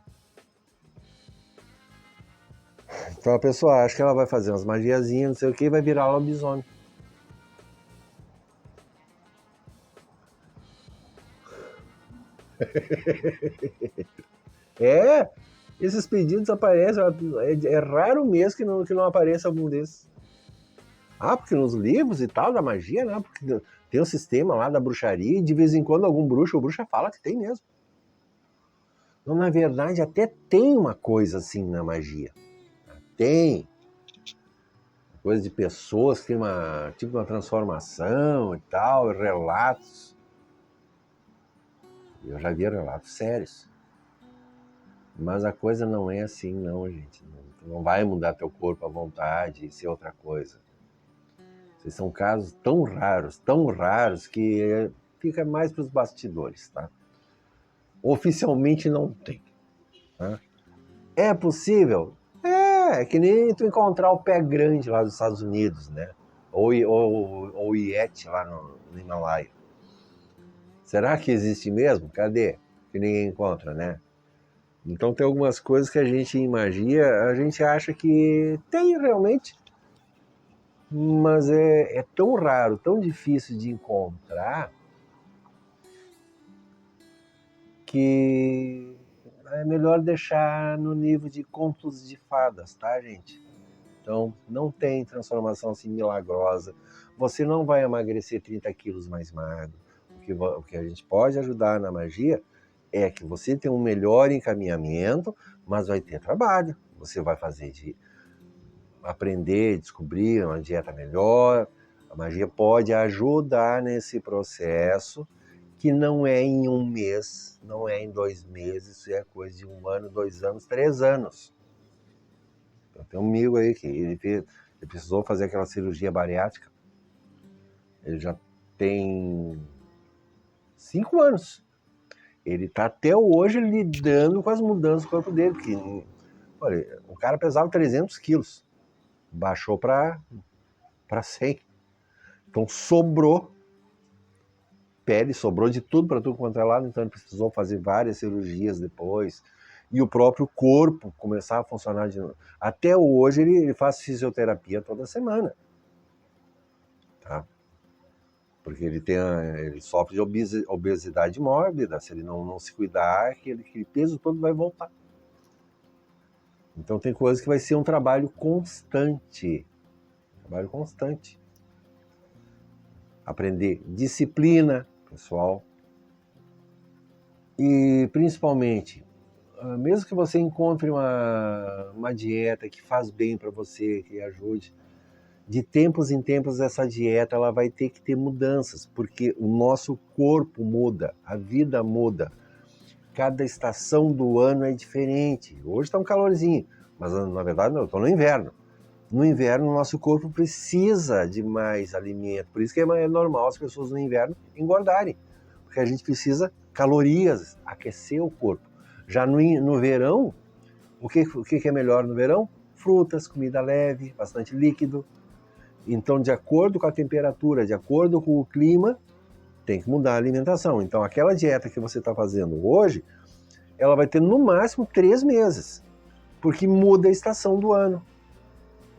Então a pessoa acha que ela vai fazer umas magiazinhas, não sei o que, e vai virar lobisomem. Esses pedidos aparecem, é raro mesmo que não apareça algum desses. Ah, porque nos livros e tal, da magia, né? Porque tem um sistema lá da bruxaria e de vez em quando algum bruxo ou bruxa fala que tem mesmo. Então, na verdade, até tem uma coisa assim na magia. Tem coisa de pessoas que tem uma transformação e tal, relatos. Eu já vi relatos sérios. Mas a coisa não é assim, não, gente. Não vai mudar teu corpo à vontade e ser outra coisa. Esses são casos tão raros, que fica mais para os bastidores, tá? Oficialmente não tem. Tá? É possível? É que nem tu encontrar o pé grande lá dos Estados Unidos, né? Ou o Yeti lá no Himalaia. Será que existe mesmo? Cadê? Que ninguém encontra, né? Então tem algumas coisas que a gente em magia, a gente acha que tem realmente, mas é tão raro, tão difícil de encontrar, que é melhor deixar no nível de contos de fadas, tá, gente? Então, não tem transformação assim milagrosa. Você não vai emagrecer 30 quilos mais magro. O que a gente pode ajudar na magia é que você tem um melhor encaminhamento, mas vai ter trabalho. Você vai fazer de aprender, descobrir uma dieta melhor. A magia pode ajudar nesse processo, que não é em um mês, não é em 2 meses, isso é coisa de 1 ano, 2 anos, 3 anos. Eu tenho um amigo aí que ele precisou fazer aquela cirurgia bariátrica. Ele já tem 5 anos. Ele está até hoje lidando com as mudanças do corpo dele. Porque, olha, o cara pesava 300 quilos. Baixou para 100. Então sobrou pele, sobrou de tudo para tudo quanto é lado. Então ele precisou fazer várias cirurgias depois. E o próprio corpo começar a funcionar de novo. Até hoje ele faz fisioterapia toda semana. Tá? porque ele sofre de obesidade mórbida. Se ele não se cuidar, aquele peso todo vai voltar. Então tem coisas que vai ser um trabalho constante. Trabalho constante. Aprender disciplina, pessoal. E principalmente, mesmo que você encontre uma dieta que faz bem para você, que ajude, de tempos em tempos essa dieta ela vai ter que ter mudanças, porque o nosso corpo muda, a vida muda. Cada estação do ano é diferente. Hoje está um calorzinho, mas na verdade eu estou no inverno. No inverno o nosso corpo precisa de mais alimento, por isso que é normal as pessoas no inverno engordarem, porque a gente precisa calorias, aquecer o corpo. Já no verão, o que é melhor no verão? Frutas, comida leve, bastante líquido. Então, de acordo com a temperatura, de acordo com o clima, tem que mudar a alimentação. Então, aquela dieta que você está fazendo hoje, ela vai ter no máximo 3 meses, porque muda a estação do ano.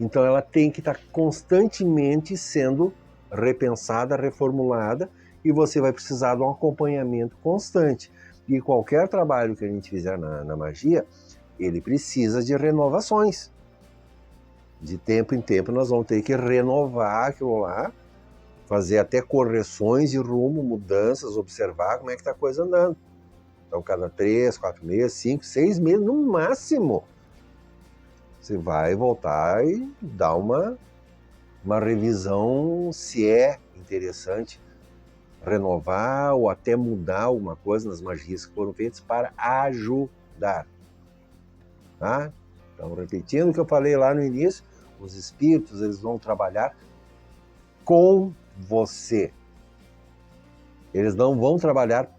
Então, ela tem que estar constantemente sendo repensada, reformulada, e você vai precisar de um acompanhamento constante. E qualquer trabalho que a gente fizer na magia, ele precisa de renovações. De tempo em tempo nós vamos ter que renovar aquilo lá, fazer até correções de rumo, mudanças, observar como é que está a coisa andando. Então, cada 3, 4 meses, 5, 6 meses no máximo, você vai voltar e dar uma revisão se é interessante renovar ou até mudar alguma coisa nas magias que foram feitas para ajudar. Tá? Então, repetindo o que eu falei lá no início, os espíritos eles vão trabalhar com você. Eles não vão trabalhar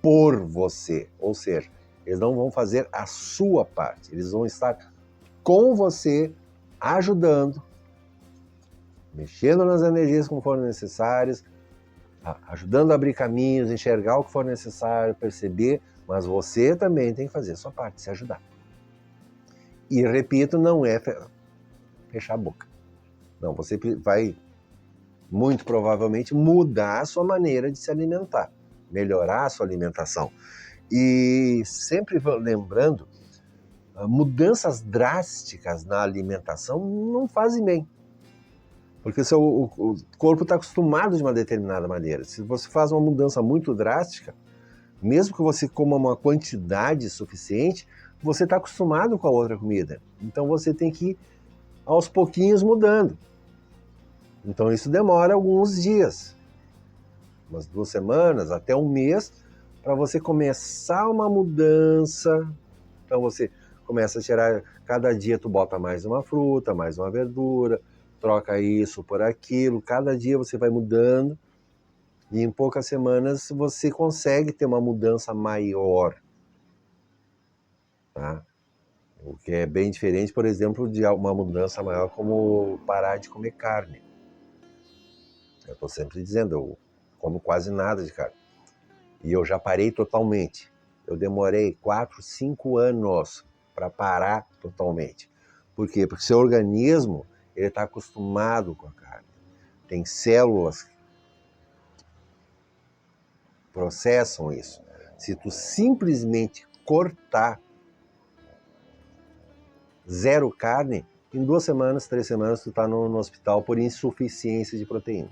por você, ou seja, eles não vão fazer a sua parte. Eles vão estar com você, ajudando, mexendo nas energias como forem necessárias, ajudando a abrir caminhos, enxergar o que for necessário, perceber, mas você também tem que fazer a sua parte, se ajudar. E repito, não é fechar a boca. Não, você vai muito provavelmente mudar a sua maneira de se alimentar, melhorar a sua alimentação. E sempre lembrando, mudanças drásticas na alimentação não fazem bem. Porque o corpo está acostumado de uma determinada maneira. Se você faz uma mudança muito drástica, mesmo que você coma uma quantidade suficiente, você está acostumado com a outra comida. Então você tem que ir aos pouquinhos mudando. Então isso demora alguns dias, umas 2 semanas, até 1 mês, para você começar uma mudança. Então você começa a tirar, cada dia tu bota mais uma fruta, mais uma verdura, troca isso por aquilo, cada dia você vai mudando e em poucas semanas você consegue ter uma mudança maior. Tá? O que é bem diferente, por exemplo, de uma mudança maior como parar de comer carne. Eu estou sempre dizendo, eu como quase nada de carne. E eu já parei totalmente. Eu demorei 4, 5 anos para parar totalmente. Por quê? Porque seu organismo ele está acostumado com a carne. Tem células que processam isso. Se tu simplesmente cortar 0 carne, em 2 semanas, 3 semanas, tu está no hospital por insuficiência de proteína.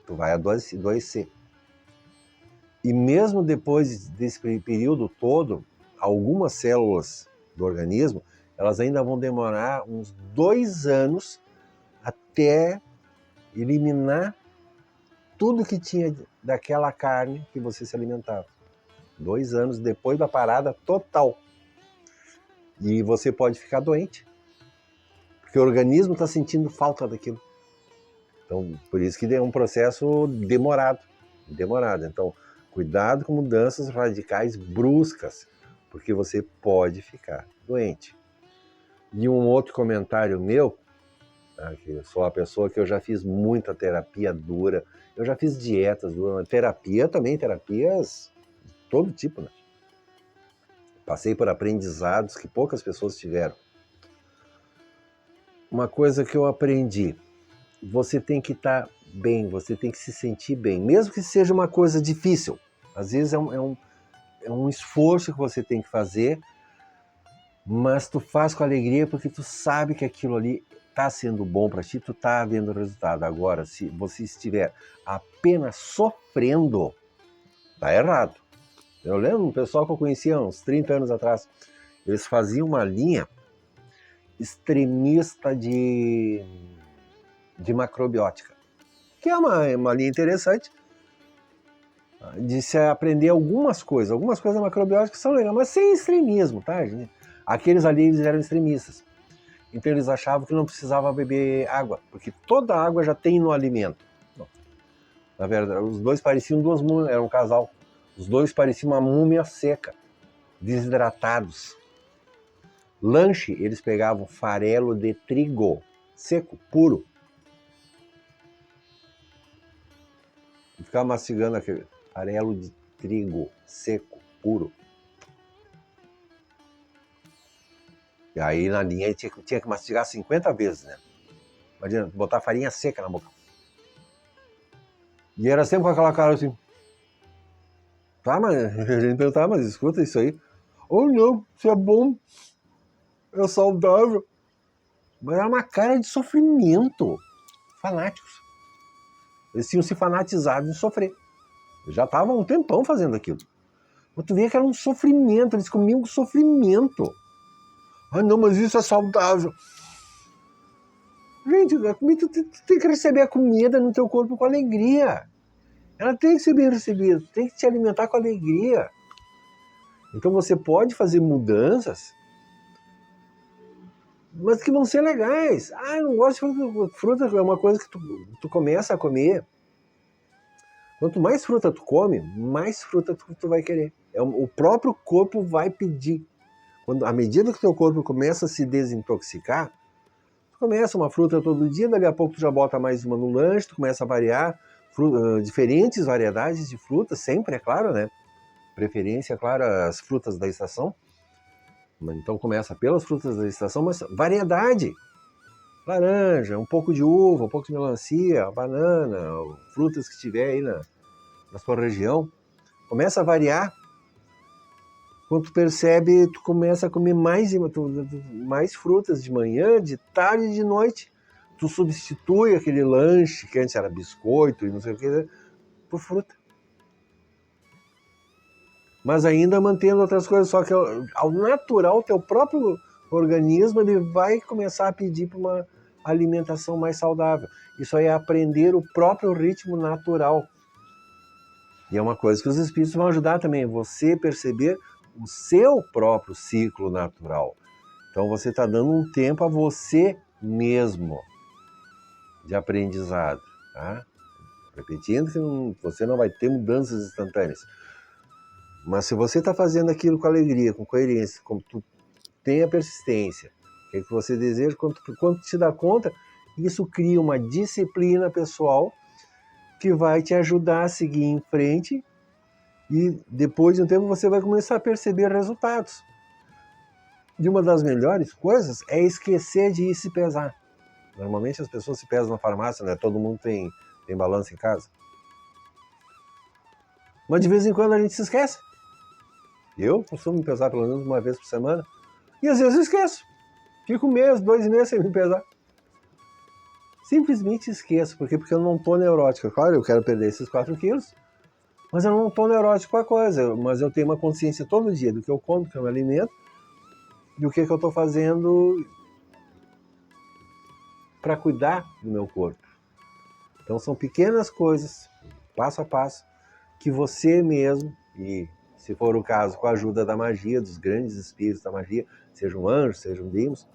Tu vai adoecer. E mesmo depois desse período todo, algumas células do organismo, elas ainda vão demorar uns 2 anos até eliminar tudo que tinha daquela carne que você se alimentava. 2 anos depois da parada total. E você pode ficar doente, porque o organismo está sentindo falta daquilo. Então, por isso que é um processo demorado. Então, cuidado com mudanças radicais bruscas, porque você pode ficar doente. E um outro comentário meu, tá, que eu sou uma pessoa que eu já fiz muita terapia dura, eu já fiz dietas duras, terapias de todo tipo, né? Passei por aprendizados que poucas pessoas tiveram. Uma coisa que eu aprendi, você tem que estar bem, você tem que se sentir bem, mesmo que seja uma coisa difícil. Às vezes é um esforço que você tem que fazer, mas tu faz com alegria porque tu sabe que aquilo ali está sendo bom para ti, tu está vendo o resultado. Agora, se você estiver apenas sofrendo, tá errado. Eu lembro um pessoal que eu conhecia uns 30 anos atrás, eles faziam uma linha extremista de macrobiótica, que é uma linha interessante de se aprender algumas coisas macrobióticas são legais, mas sem extremismo, tá, gente? Aqueles ali eles eram extremistas, então eles achavam que não precisava beber água, porque toda a água já tem no alimento. Não. Na verdade, os dois pareciam duas múmias, era um casal, os dois pareciam uma múmia seca, desidratados. Lanche, eles pegavam farelo de trigo, seco, puro, e ficavam mastigando aquele farelo de trigo, seco, puro. E aí na linha tinha que mastigar 50 vezes, né? Imagina, botar farinha seca na boca. E era sempre com aquela cara assim. Tá, mas a gente perguntava, mas escuta isso aí. Ou não, isso é bom, é saudável. Mas era uma cara de sofrimento. Fanáticos. Eles tinham se fanatizado em sofrer. Eles já estavam há um tempão fazendo aquilo. Mas tu via que era um sofrimento, eles comiam com sofrimento. Ah, não, mas isso é saudável. Gente, a comida, tu tem que receber a comida no teu corpo com alegria. Ela tem que ser bem recebida, tem que te alimentar com alegria. Então você pode fazer mudanças, mas que vão ser legais. Ah, eu não gosto de fruta. Fruta é uma coisa que tu começa a comer. Quanto mais fruta tu come, mais fruta tu vai querer. O próprio corpo vai pedir. À medida que o teu corpo começa a se desintoxicar, tu começa uma fruta todo dia, dali a pouco tu já bota mais uma no lanche, tu começa a variar diferentes variedades de frutas, sempre, é claro, né? Preferência, é claro, as frutas da estação. Então começa pelas frutas da estação, mas variedade. Laranja, um pouco de uva, um pouco de melancia, banana, frutas que tiver aí na sua região. Começa a variar. Quando tu percebe, tu começa a comer mais frutas de manhã, de tarde e de noite. Tu substitui aquele lanche, que antes era biscoito e não sei o que, por fruta. Mas ainda mantendo outras coisas, só que ao natural, teu próprio organismo ele vai começar a pedir para uma alimentação mais saudável. Isso aí é aprender o próprio ritmo natural. E é uma coisa que os espíritos vão ajudar também, você perceber o seu próprio ciclo natural. Então você está dando um tempo a você mesmo de aprendizado. Tá? Repetindo que você não vai ter mudanças instantâneas. Mas se você está fazendo aquilo com alegria, com coerência, como tu tem a persistência, o que você deseja, quando te dá conta, isso cria uma disciplina pessoal que vai te ajudar a seguir em frente e depois de um tempo você vai começar a perceber resultados. E uma das melhores coisas é esquecer de ir se pesar. Normalmente as pessoas se pesam na farmácia, né? Todo mundo tem balança em casa. Mas de vez em quando a gente se esquece. Eu costumo me pesar pelo menos uma vez por semana. E às vezes eu esqueço. Fico um mês, 2 meses sem me pesar. Simplesmente esqueço. Por quê? Porque eu não estou neurótico. Claro, eu quero perder esses 4 quilos. Mas eu não estou neurótico com a coisa. Mas eu tenho uma consciência todo dia do que eu como, do que eu me alimento. Do que eu estou fazendo para cuidar do meu corpo. Então são pequenas coisas, passo a passo, que você mesmo, e se for o caso com a ajuda da magia, dos grandes espíritos da magia, sejam anjos, sejam demônios,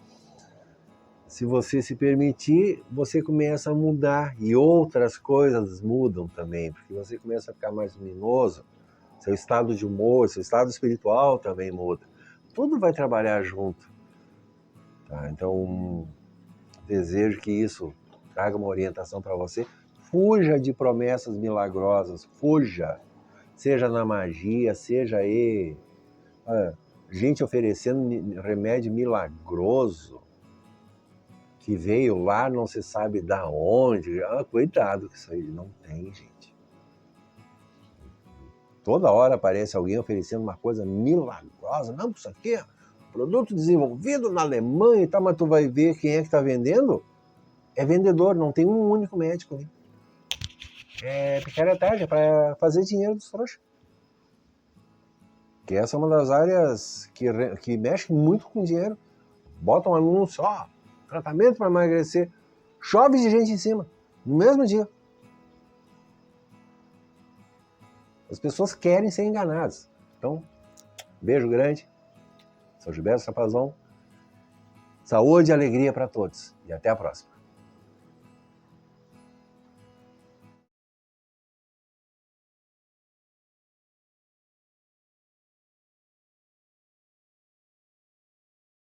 se você se permitir, você começa a mudar e outras coisas mudam também, porque você começa a ficar mais luminoso, seu estado de humor, seu estado espiritual também muda. Tudo vai trabalhar junto. Tá? Então, desejo que isso traga uma orientação para você. Fuja de promessas milagrosas, fuja. Seja na magia, seja aí gente oferecendo remédio milagroso. que veio lá, não se sabe da onde. Cuidado que isso aí não tem, gente. Toda hora aparece alguém oferecendo uma coisa milagrosa. Não, isso aqui é produto desenvolvido na Alemanha e tal, mas tu vai ver quem é que está vendendo. É vendedor, não tem um único médico ali. É picaretagem, é para fazer dinheiro dos trouxas. Que essa é uma das áreas que mexe muito com dinheiro. Bota um anúncio, tratamento para emagrecer. Chove de gente em cima, no mesmo dia. As pessoas querem ser enganadas. Então, beijo grande. Sou Gilberto Sapazon. Saúde e alegria para todos. E até a próxima.